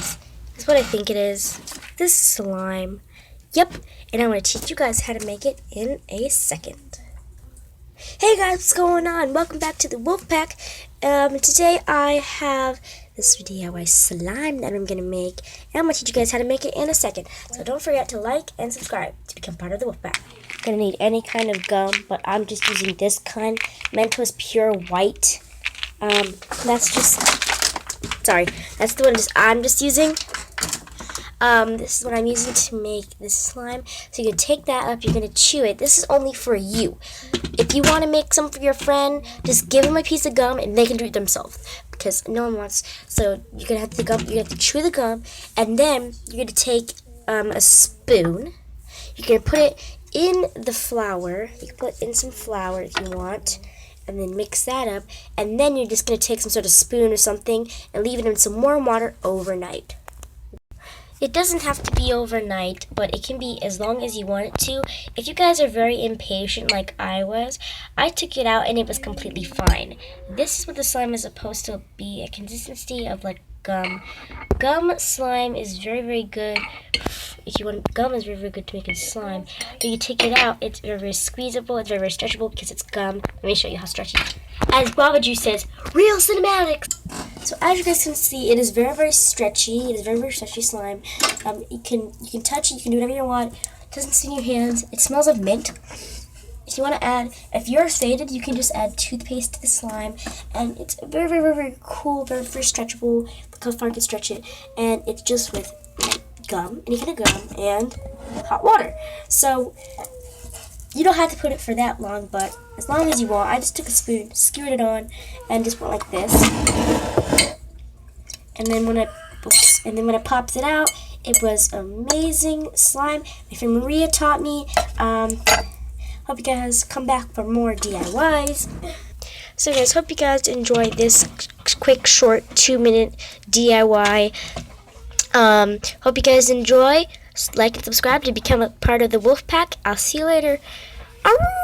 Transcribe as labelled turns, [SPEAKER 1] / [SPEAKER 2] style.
[SPEAKER 1] guys, this is what I think it is. This is slime. Yep, and I'm going to teach you guys how to make it in a second. Hey guys, what's going on? Welcome back to the Wolfpack. Today I have this DIY slime that I'm going to make, and I'm going to teach you guys how to make it in a second. So don't forget to like and subscribe to become part of the Wolfpack. You're going to need any kind of gum, but I'm just using this kind, Mentos Pure White. That's the one I'm just using. This is what I'm using to make this slime. So you can take that up, you're going to chew it. This is only for you. If you want to make some for your friend, just give them a piece of gum and they can do it themselves. Because no one wants. So you're going to have the gum, you have to chew the gum, and then you're going to take a spoon. You're going to put it in the flour. You can put in some flour if you want. And then mix that up. And then you're just going to take some sort of spoon or something and leave it in some warm water overnight. It doesn't have to be overnight, but it can be as long as you want it to. If you guys are very impatient like I was, I took it out and it was completely fine. This is what the slime is supposed to be, a consistency of like gum. Gum slime is very, very good. If you want, gum is very, very good to make a slime. When you take it out, it's very, very squeezable, it's very, very stretchable because it's gum. Let me show you how stretchy. As Baba Juice says, real cinematics! So as you guys can see, it is very, very stretchy. It is very, very stretchy slime. You can touch it, you can do whatever you want. It doesn't sting your hands. It smells of mint. If you want to add, if you're faded, you can just add toothpaste to the slime. And it's very, very, very, very cool, very, very stretchable. Look how far I can stretch it. And it's just with gum, any kind of gum, and hot water. So you don't have to put it for that long, but as long as you want. I just took a spoon, skewered it on, and just went like this. And then when it pops it out, it was amazing slime. My friend Maria taught me. Hope you guys come back for more DIYs. So guys, hope you guys enjoy this quick, short 2-minute DIY. Hope you guys enjoy. Like and subscribe to become a part of the Wolfpack. I'll see you later. Arr!